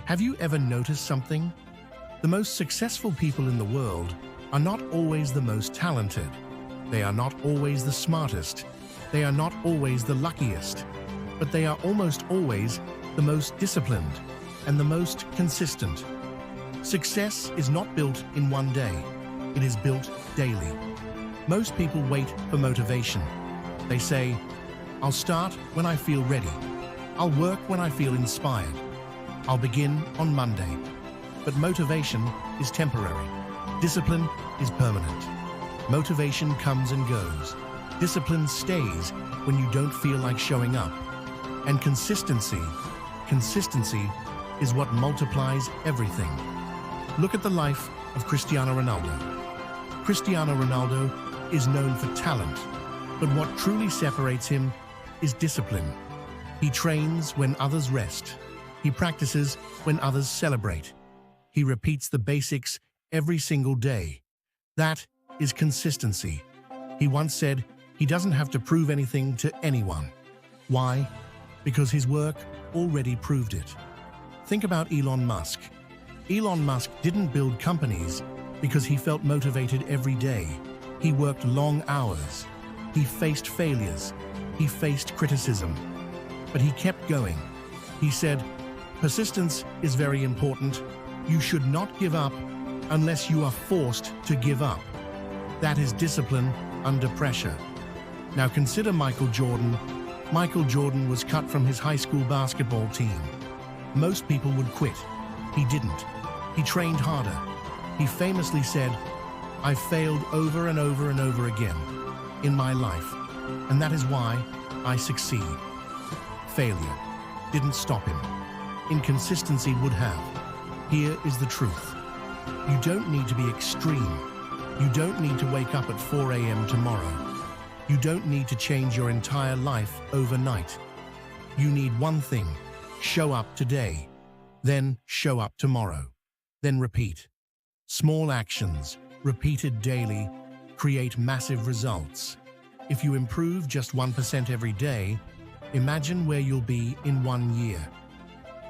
Have you ever noticed something? The most successful people in the world are not always the most talented. They are not always the smartest. They are not always the luckiest. But they are almost always the most disciplined and the most consistent. Success is not built in one day. It is built daily. Most people wait for motivation. They say, "I'll start when I feel ready. I'll work when I feel inspired. I'll begin on Monday." But motivation is temporary. Discipline is permanent. Motivation comes and goes. Discipline stays when you don't feel like showing up. And consistency is what multiplies everything. Look at the life of Cristiano Ronaldo. Cristiano Ronaldo is known for talent, but what truly separates him is discipline. He trains when others rest. He practices when others celebrate. He repeats the basics every single day. That is consistency. He once said he doesn't have to prove anything to anyone. Why? Because his work already proved it. Think about Elon Musk. Elon Musk didn't build companies because he felt motivated every day. He worked long hours. He faced failures. He faced criticism. But he kept going. He said, "Persistence is very important. You should not give up unless you are forced to give up." That is discipline under pressure. Now consider Michael Jordan. Michael Jordan was cut from his high school basketball team. Most people would quit. He didn't. He trained harder. He famously said, "I failed over and over and over again in my life, and that is why I succeed." Failure didn't stop him. Inconsistency would have. Here is the truth. You don't need to be extreme. You don't need to wake up at 4 a.m. tomorrow. You don't need to change your entire life overnight. You need one thing: show up today, then show up tomorrow, then repeat. Small actions, repeated daily, create massive results. If you improve just 1% every day, imagine where you'll be in 1 year.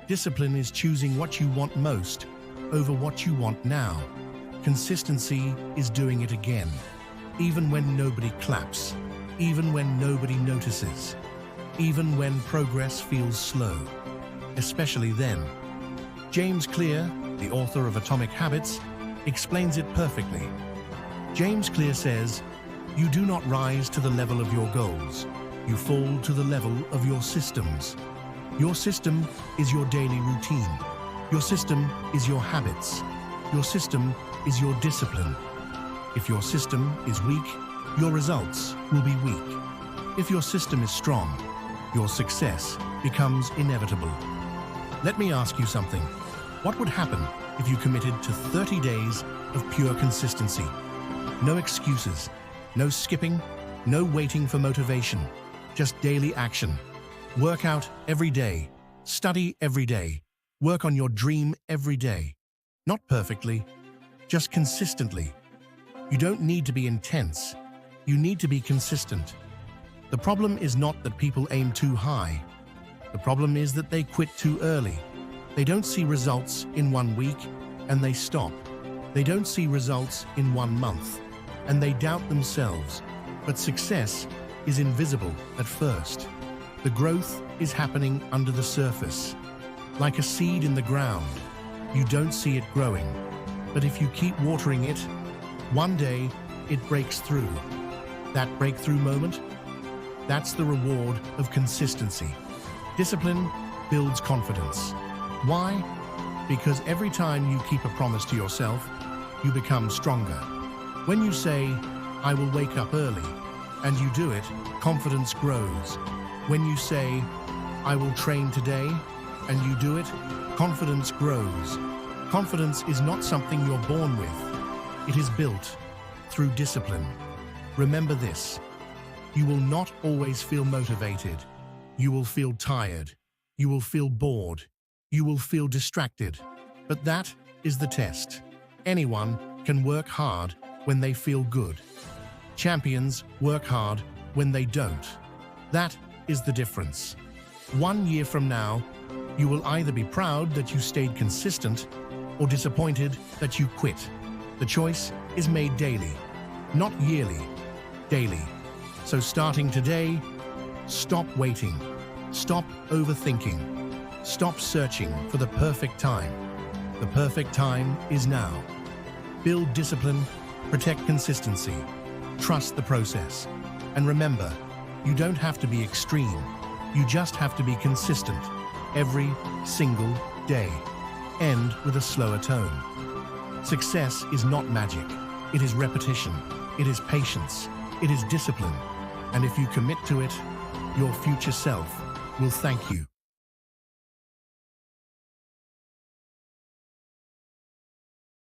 Discipline is choosing what you want most over what you want now. Consistency is doing it again, even when nobody claps, even when nobody notices, even when progress feels slow, especially then. James Clear, the author of Atomic Habits, explains it perfectly. James Clear says, "You do not rise to the level of your goals. You fall to the level of your systems. Your system is your daily routine. Your system is your habits. Your system is your discipline. If your system is weak, your results will be weak. If your system is strong, your success becomes inevitable." Let me ask you something. What would happen if you committed to 30 days of pure consistency? No excuses, no skipping, no waiting for motivation, just daily action. Work out every day, study every day, work on your dream every day. Not perfectly, just consistently. You don't need to be intense. You need to be consistent. The problem is not that people aim too high. The problem is that they quit too early. They don't see results in 1 week and they stop. They don't see results in 1 month and they doubt themselves. But success is invisible at first. The growth is happening under the surface. Like a seed in the ground, you don't see it growing. But if you keep watering it, one day it breaks through. That breakthrough moment, that's the reward of consistency. Discipline builds confidence. Why? Because every time you keep a promise to yourself, you become stronger. When you say, "I will wake up early," and you do it, confidence grows. When you say, "I will train today," and you do it, confidence grows. Confidence is not something you're born with. It is built through discipline. Remember this: you will not always feel motivated. You will feel tired. You will feel bored. You will feel distracted. But that is the test. Anyone can work hard when they feel good. Champions work hard when they don't. That is the difference. 1 year from now, You will either be proud that you stayed consistent or disappointed that you quit. The choice is made daily, not yearly, daily. So starting today, stop waiting, stop overthinking, stop searching for the perfect time. The perfect time is now. Build discipline, protect consistency, trust the process. And remember, you don't have to be extreme. You just have to be consistent every single day. End with a slower tone. Success is not magic. It is repetition. It is patience. It is discipline. And if you commit to it, your future self will thank you.